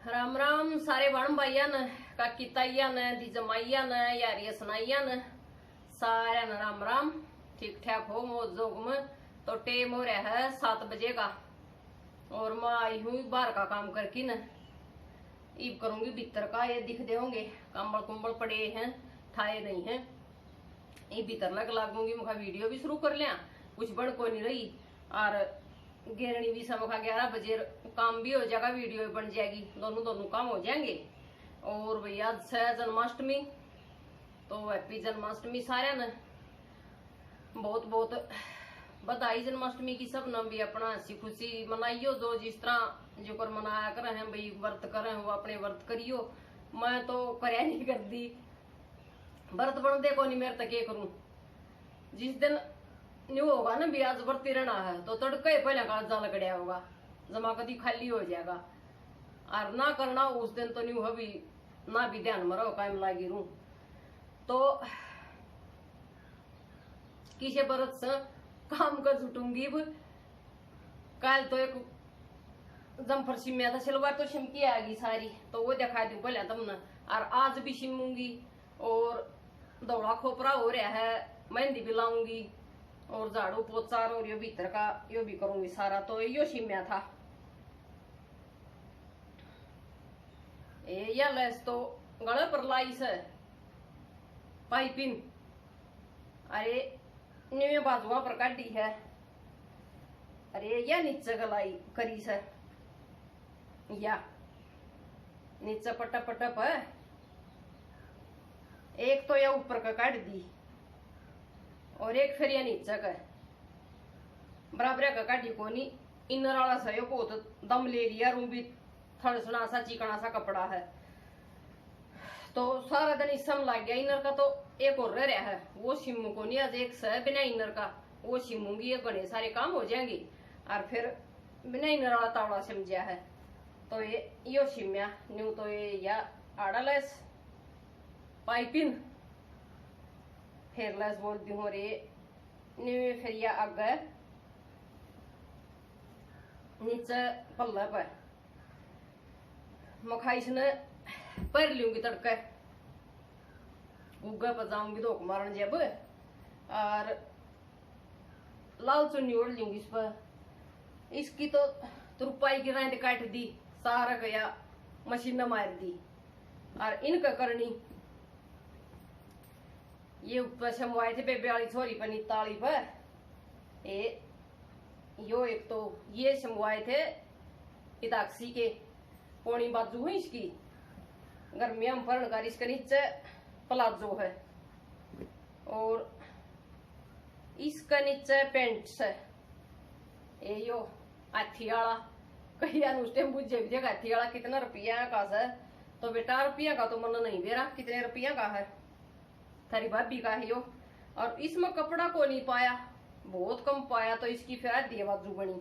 राम राम सारे बण भाइया न काकी ताइया न दी जमाइया न यारिया सुनाइया न सारे न राम राम। ठीक ठाक हो मौज जोग में। तो टेम हो रहा है 7 बजे का और मैं आई हूँ बाहर का काम करके न ईब करूंगी भीतर का। ये दिखते होंगे कंबल कुंबल पड़े हैं ठाए नहीं है। ये भीतर लग लागूंगी मुखा वीडियो भी शुरू कर लिया कुछ बड़ को नहीं रही और गिरनी भी सब 11 बजे काम भी हो जाएगा वीडियो भी बन जाएगी दोनों काम हो जाएंगे। और भैया है जन्माष्टमी तो हैप्पी जन्माष्टमी सारे न बहुत बहुत बधाई जन्माष्टमी की। सब न भी अपना हंसी खुशी मनाइयो जो जिस तरह जो कर मनाया करे हैं भाई व्रत करे वो अपने व्रत करियो। मैं तो करया नहीं कर दी व्रत बन दे को नहीं मेरे तक ये करूं। जिस दिन न्यू होगा ना भी आज व्रती रहना है तो तड़के पहले का जाल कड़िया होगा जमा कदी खाली हो जाएगा और ना करना उस दिन तो न्यू अभी ना भी ध्यान में रहो कायम लागी रू। तो किसे बरत से काम कर जुटूंगी कल तो एक जमफर सिमिया था सिलवार तो सिम की आएगी सारी तो वो दिखा दू पहले तुमने। और आज भी सिमूंगी और दौड़ा खोपरा हो रहा है मेहंदी भी लाऊंगी और झाड़ू पोछा और यो भीतर का यो भी करूंगी सारा। तो यो सिमिया था या लेस तो गले पर लाई से पाइपिन अरे न्यू बाजुआ पर काटी है। अरे या नीचे गलाई करी से या नीचे पटप पटप है एक तो या ऊपर का काट दी और एक फिर या नीचे का बराबर का काटी कोनी इनर वाला सा यो को तो दम ले लिया रू भी थड़सना सा चिकना सा कपड़ा है तो सारा दिन इसम लग गया। इनर का तो एक और रह रहा है वो सिमू को नहीं आज एक से बिना इनर का वो सिमूंगी ये बने सारे काम हो जाएंगे और फिर बिना इनर वाला तावड़ा समझा है। तो ये यो सिम्या न्यू तो ये या आड़ालेस पाइपिन फिर लेस बोलती हूँ रे न्यू फिर या आगे नीचे पल्ला पर मखाइस ने पर लूंगी तड़के उगा बजाऊंगी धोख मारन जब और लाल चुन्नी ओढ़ लूंगी इस पर। इसकी तो रुपाई की रात काट दी सारा गया मशीन न मार दी और इनका करनी ये ऊपर से मुआए थे बेबे वाली छोरी पर ताली पर यो एक तो ये शमुआए थे इताक्सी के पौनी बाजू है इसकी गर्मिया में फरणकार इसके नीचे प्लाजो है और इसका नीचे पेंट है। ये यो हाथी वाला कहीं अनुष्ठे बुझे भी देगा हाथी वाला कितना रुपया का है तो बेटा रुपया का तो मन नहीं दे रहा कितने रुपया का है थारी भाभी का है यो। और इसमें कपड़ा को नहीं पाया बहुत कम पाया तो इसकी फिर आधी बाजू बनी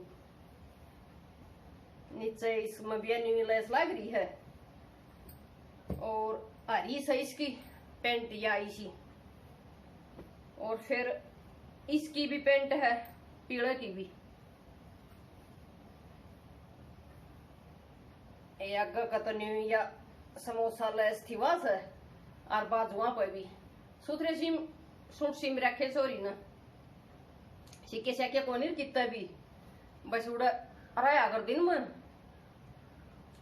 नीचे इसमें भी न्यू लेस लग रही है और हरी से इसकी पेंट या इसी और फिर इसकी भी पेंट है पीले की भी आगे का तो न्यू या समोसा लेस थी वहां से और बाजुआ पर भी सुथरे सिम सूट सिम रखे छोरी न सिक्के सैके कोनी कितना भी बस उड़ा रहा अगर दिन में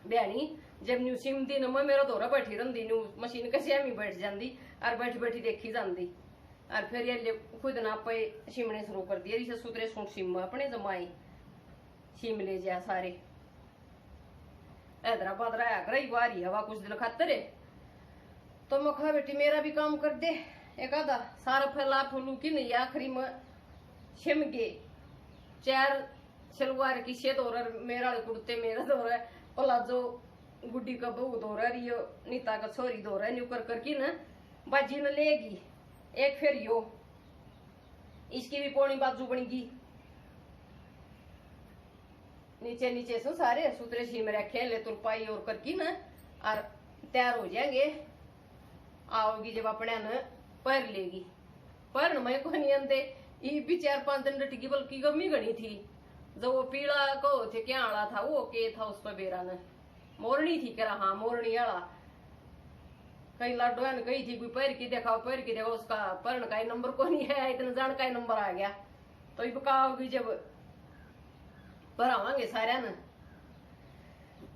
बयानी जब न्यू सिम दिन में मेरा दौरा बैठी रही न्यू मशीन कैसे में बैठ जाती और बैठी बैठी देखी जाती और फिर ये खुद ना पे सिमने शुरू कर दिया जिसे सुतरे सूट सिम अपने जमाई सिम ले जा सारे हैदराबाद रहा कर बारी हवा कुछ दिन खातर तो मैं कहा बेटी मेरा भी काम कर दे एक आधा सारा फैला फूलू की नहीं आखिरी में सिम गे 4 सलवार की से दौरा मेरा कुर्ते मेरा दौरा प्लाजो गुड्डी का बहू दौरा रियो नीता का छोरी दौरा न्यू कर करके न बाजी न लेगी एक फिर यो इसकी भी पौनी बाजू बनेगी नीचे नीचे से सारे सूत्रे सीम रखे ले तुरपाई और करके न और तैयार हो जाएंगे। आओगी जब अपने न पर लेगी पर मैं को नहीं आते ये भी 4-5 दिन टिकी बल्कि गमी गणी थी जो वो पीला को थे क्या आड़ा था वो के था उस पर बेरा न मोरनी थी कह रहा, हाँ मोरनी वाला। कई लाडो ने कही थी कोई पैर की देखो उसका परण का ही नंबर को नहीं है, इतना जान का ही नंबर आ गया। तो ये बताओगी जब भरावांगे सारे न।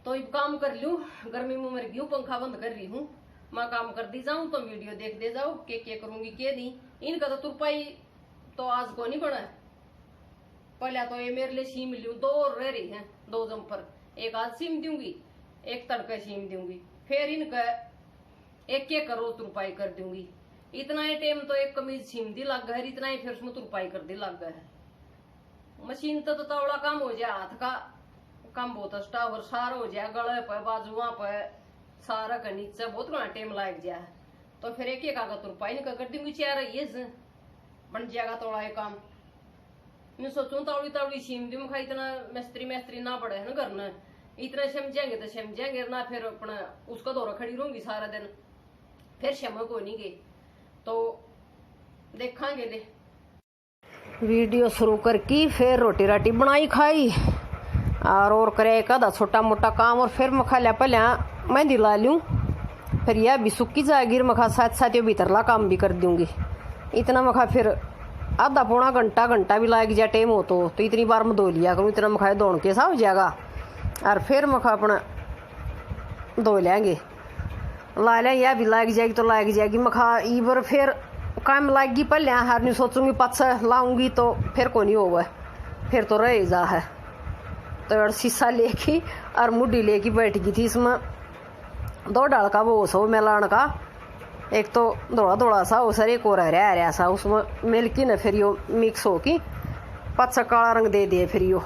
तो ये काम कर लूं, गर्मी में मर गई हूँ, पंखा बंद कर रही हूँ। मैं काम कर दी जाऊं तो वीडियो देख दे जाओ के करूंगी के नहीं। इनका तो तुरपाई तो आज को नहीं बना। पहले तो ये मेरे लिए सीम लूं, 2 रह रही हैं, 2 जंपर। एक आज सीम दूंगी, एक तड़के सीम दूंगी, फिर इनका एक करो तुरपाई कर दूंगी। इतना ही टाइम तो एक कमीज सीम दी लग गया, इतना ही फिर उसमें तुरपाई कर दी लग गया। मशीन तो तवड़ा काम हो जाए, हाथ का काम बहुत स्टाफ और सारा हो जाए, गले पे बाजुआ पे सारा का नीचे बहुत घना टाइम लग जाए। तो फिर एक आगा तुरपाई नहीं कर दूंगी, चार ये बन जाएगा थोड़ा ये काम। मैं सोचूं तावड़ी तावड़ी सीम दी मैं, इतना मिस्त्री ना पड़े है ना घर न, इतना समझेंगे तो समझेंगे ना, फिर अपना उसका दौरा खड़ी रहूंगी सारा दिन, फिर शम को नहीं गए तो देखांगे दे। वीडियो शुरू करके फिर रोटी राटी बनाई खाई और करे कदा छोटा मोटा काम, और फिर मखा लिया पहले मेहंदी ला लूं, फिर यह भी सुखी जाएगी, मखा साथ साथ भीतरला काम भी कर दूंगी। इतना मखा फिर आधा पौना घंटा भी लाग जाए टाइम हो तो इतनी बार मैं धो लिया करूँ, इतना मखा दौड़ के सा हो जाएगा। और फिर मखा अपना धो लेंगे, ला लें, यह भी लाग जाएगी तो लाग जाएगी मखा। इबर फिर काम लाएगी पहले हर नहीं सोचूंगी पाछा लाऊंगी तो फिर को नहीं होगा, फिर तो रह जा है। तो शीशा लेके और मुड्डी लेके बैठ गई थी, इसमें 2 डाल का वो सो मेलान का, एक तो धोड़ा सा वो सर, एक और रहा सा, उसमें मिलकी न फिर यो मिक्स हो की पाछा काला रंग दे दिए फिर यो।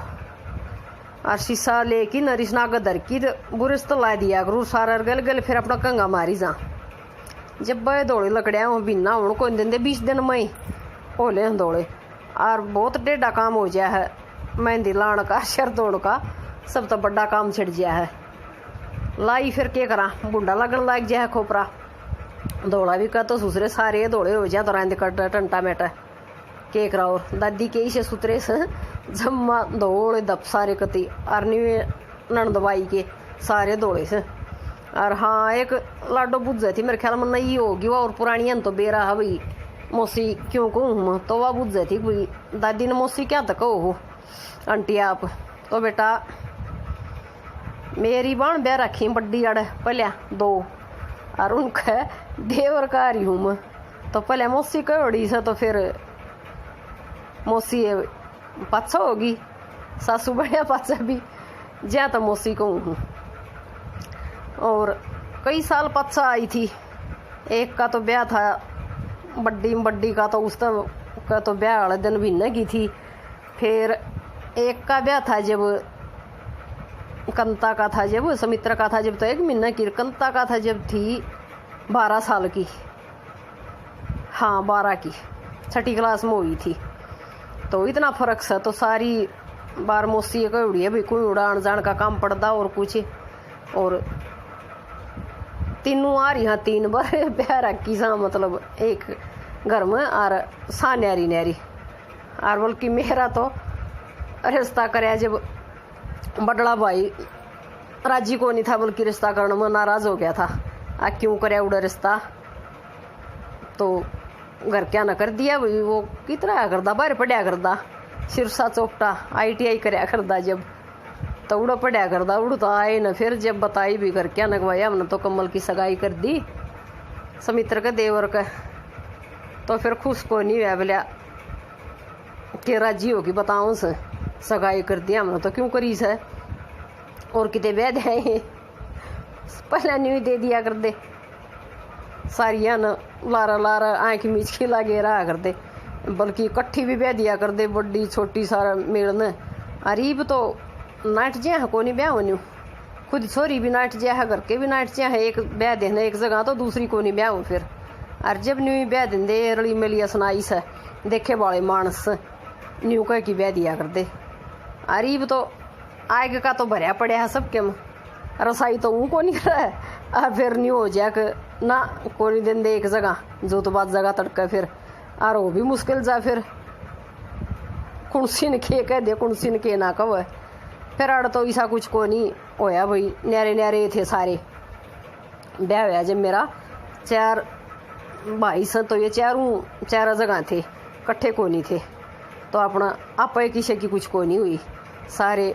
और शीशा लेके न रिश्ना गदर की बुरस तो ला दिया करूँ सारा गल गल, फिर अपना कंगा मारी जा। जब बे दौड़े लकड़िया हो बिना हूँ को दिन 20 दिन में होले दौड़े, और बहुत टेढ़ा काम हो जाए है, मेहंदी लाने का शर दौड़ का सब तो बड़ा काम छिड़ गया है। लाई फिर क्या करा, बुढ़ा लगन लग जाए खोपरा, दौड़ा भी का तो सुसरे सारे दौड़े हो जाए, तो रंद कट टंटा मेटा के करा। और दादी के से सुतरे से जम्मा दौड़े दप सारे कति अरनी नन दवाई के सारे दौड़े से। और हाँ एक लाडो बुझ जाती मेरे ख्याल में नई होगी वो, और पुरानी तो बेरा है भाई मौसी क्यों कहूँ, तो वह बुझ जाती भाई दादी ने मौसी क्या तक हो आंटी आप। तो बेटा मेरी बाण ब्याह रखी बड्डी अड़ पहले 2, और उनका देवर का रही हूँ मैं, तो पहले मौसी कहोड़ी से, तो फिर मौसी पाछा होगी, सासू बढ़िया पाछा भी ज्या तो मौसी कहूँ। और कई साल पाछा आई थी, एक का तो ब्याह था बड्डी का, तो उस का तो ब्याह वाले दिन भी न की थी। फिर एक का ब्याह था जब कंता का था, जब समित्रा का था जब, तो 1 महीना की। कंता का था जब थी 12 साल की, हाँ 12 की, 6ठी क्लास में हुई थी। तो इतना फर्क सा, तो सारी बार मौसी को उड़ी है भाई, कोई उड़ान जान का काम पड़ता और कुछ। और तीनों आ रही, हाँ 3 बार ब्याह रखी सा, मतलब एक घर में, और सा न्यारी और बल्कि मेरा तो रिश्ता कराया जब बड़ला भाई राजी को नहीं था, बल्कि रिश्ता करने में नाराज हो गया था। आ क्यों कराया उड़ा रिश्ता, तो घर क्या न कर दिया भाई, वो कितना करदा बाहर पढ़िया करदा, सिरसा चौकटा ITI कराया करदा जब, तो उड़ा पढ़िया करदा, उड़ तो आए न। फिर जब बताई भी घर क्या नगवाया, हमने तो कमल की सगाई कर दी समित्र के देवर का, तो फिर खुश को नहीं हुआ, बोलिया कि राजी होगी बताऊं से सगाई कर दिया हमने, तो क्यों करी से, और कितने ब्याह दे पहले नहीं दे दिया कर दे, सारिया न लारा आँख मीच के लागे रहा कर दे, बल्कि इकट्ठी भी ब्याह दिया कर दे, बड़ी छोटी सारा मेलने। अरीब तो नाट ज्या को नहीं ब्याह होनी, खुद छोरी भी नाट ज्या है, घर के भी नाट ज्या है, एक ब्याह देना एक जगह तो दूसरी को नहीं ब्याह हो फिर। और जब न्यू ब्याह देंदे रली मिलिया सुनाई से देखे वाले मानस न्यू कह की ब्याह दिया कर दे। अरीब तो आग का तो भरया पड़े है सबके में, रसाई तो ऊँ को नहीं करा है, फिर न्यू हो जाए ना को नहीं देंदे एक जगह, जो तो बात जगह तड़का फिर, और वो भी मुश्किल जा फिर कुणसिन के कह दे, कुणसिन के ना कहो, फिर अड़ तो ऐसा कुछ को नहीं होया भाई, न्यारे न्यारे थे सारे। ब्याह होया जब मेरा 4 भाई सन, तो ये चारों जगह थे, कट्ठे को नहीं थे। तो अपना आप किसी की कुछ को नहीं हुई, सारे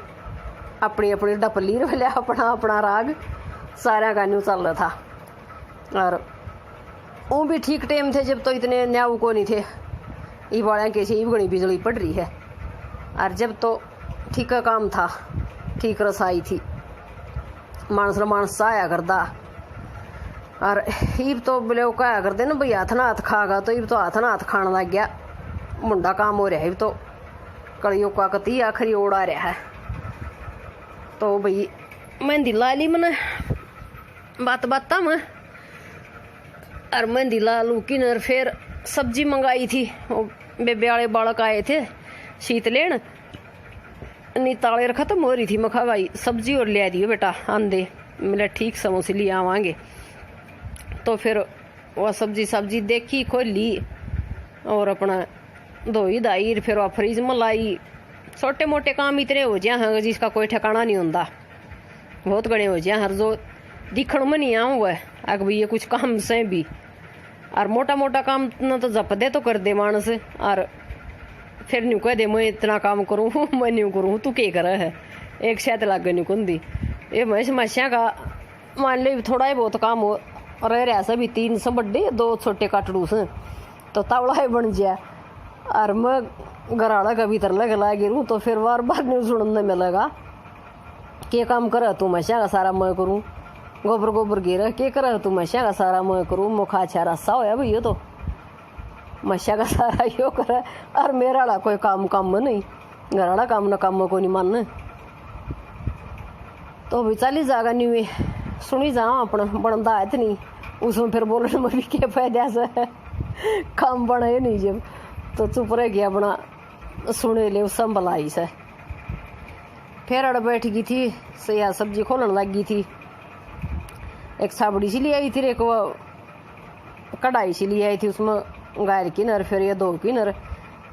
अपनी अपनी डपली वाले अपना अपना राग सारा का न्यू चल रहा था। और वो भी ठीक टाइम थे जब तो इतने न्याऊ को नहीं थे। ये वाले कैसे ये घनी बिजली पड़ रही है। और जब तो ठीक का काम था, ठीक रसाई थी, मानस आया करदा। और ईब तो बोले वो कहा करते ना भाई हाथ ना हाथ खागा, तो ईब तो हाथ ना हाथ खाने लग गया, मुंडा काम हो रहा है। तो कड़ियों का कती आखिरी ओढ़ आ रहा है। तो भाई मेहंदी ला ली मैंने बात में, और मेहंदी ला लू की नर। फिर सब्जी मंगाई थी, वो बेबे वाले बालक आए थे शीत लेन, नी ताले खत्म हो रही थी। मैं कहा भाई सब्जी और ले दियो बेटा आंदे, मेरा ठीक समोसे ले आवांगे। तो फिर वह सब्जी देखी, खोली और अपना धोई धाई, फिर वह फ्रिज में लाई। छोटे मोटे काम इतने हो जाए हैं जिसका कोई ठिकाना नहीं होता, बहुत गणे हो जाए। हर जो दिखण में नहीं आऊँ वह अग भाई ये कुछ काम से भी। और मोटा मोटा काम न तो जप दे तो कर दे मानस, और फिर न्यू कह दे मैं इतना काम करूँ मैं न्यू करूँ, तू क्या कर है, एक शायद लागे न्यू कुंदी। ये मैं समस्या का मान लो थोड़ा ही बहुत काम हो रह रहा सभी, 3 से बड्डे 2 छोटे काटड़ू से, तो तावड़ा ही बन जाए। और मैं घराड़ा का भीतर लगा गिरूँ, तो फिर बार बार न्यू सुनने में लगा के काम कर तू, मशा का सारा मैं करूँ, गोबर गिरा के कर तू, मशा का सारा मैं करूँ। मुखा छा रसा होया भैया, तो मशा का सारा यो करे। और मेरा वाला कोई काम नहीं, घराड़ा काम न काम को नहीं मानना। तो भी चली जागा न्यू सुनी जाओ अपना बनता है नहीं, उसमें फिर बोलने में भी क्या फायदा से काम बने नहीं। जब तो चुप रह गया अपना सुने ले संभलाई से। फिर अड़ बैठ गई थी, सया सब्जी खोलन लग गई थी। एक साबड़ी सी ले आई थी, एक वो कढ़ाई सी ले आई थी, उसमें गायर की नर, फिर ये 2 की नर,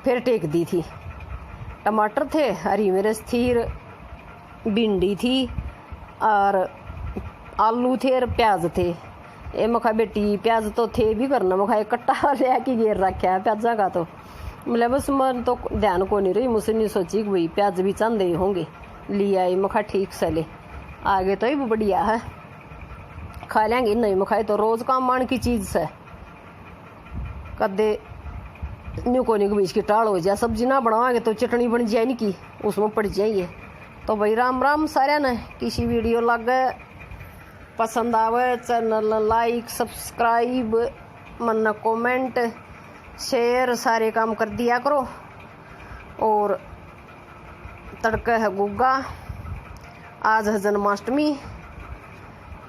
फिर टेक दी थी। टमाटर थे, हरी मिर्च थी, भिंडी थी, और आलू थे, और प्याज थे। ये मखा बेटी प्याज तो थे भी करना, मखा कट्टा ले के घेर रखा है प्याजा का। तो मतलब बस मन तो ध्यान को नहीं रही, मुझसे नहीं सोची कि भाई प्याज भी चंदे होंगे, लिया आई। मखा ठीक से ले आगे तो ये भी बढ़िया है, खा लेंगे। नहीं मखाई तो रोज काम मान की चीज से कदे न्यू को नहीं बीच की टाल हो जाए। सब्जी ना बनावांगे तो चटनी बन जाए नहीं की, उसमें पड़ जाइए। तो भाई राम राम सारे ने, किसी वीडियो लगे पसंद आवे चैनल लाइक सब्सक्राइब, मन कमेंट शेयर सारे काम कर दिया करो। और तड़का है गुग्गा, आज है जन्माष्टमी,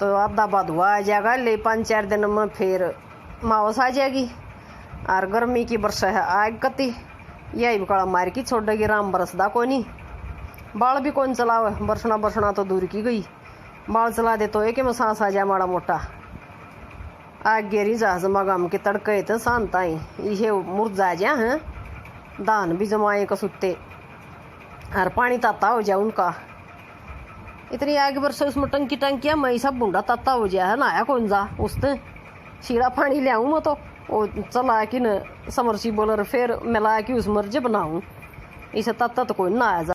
तो आधा भादुआ आ जाएगा, ले 5-4 दिन में फिर मावस आ जाएगी। और गर्मी की बरस है आग कती, यही बकड़ा मार की छोड़ेगी, राम बरसदा को नहीं। बाल भी कौन चलावे, बरसना तो दूर की गई, बाल चला दे तो एक में सांस आ जाए माड़ा मोटा। आग गेरी जहाज मगाम के तड़के थे शांत आई, ये मुरझा जा हैं, धान भी जमाए कसुत्ते, और पानी ताता हो जाए उनका। इतनी आगे बरस उसमें टंकिया मैं सब बूढ़ा ताता हो जाए है, नहाया कौन जा उसने शीरा पानी ले आऊँ मैं, तो वो चला कि न समरसी बोलर फिर मिला कि उस मर्ज बनाऊँ, इसे ताता तो कोई ना आया जा।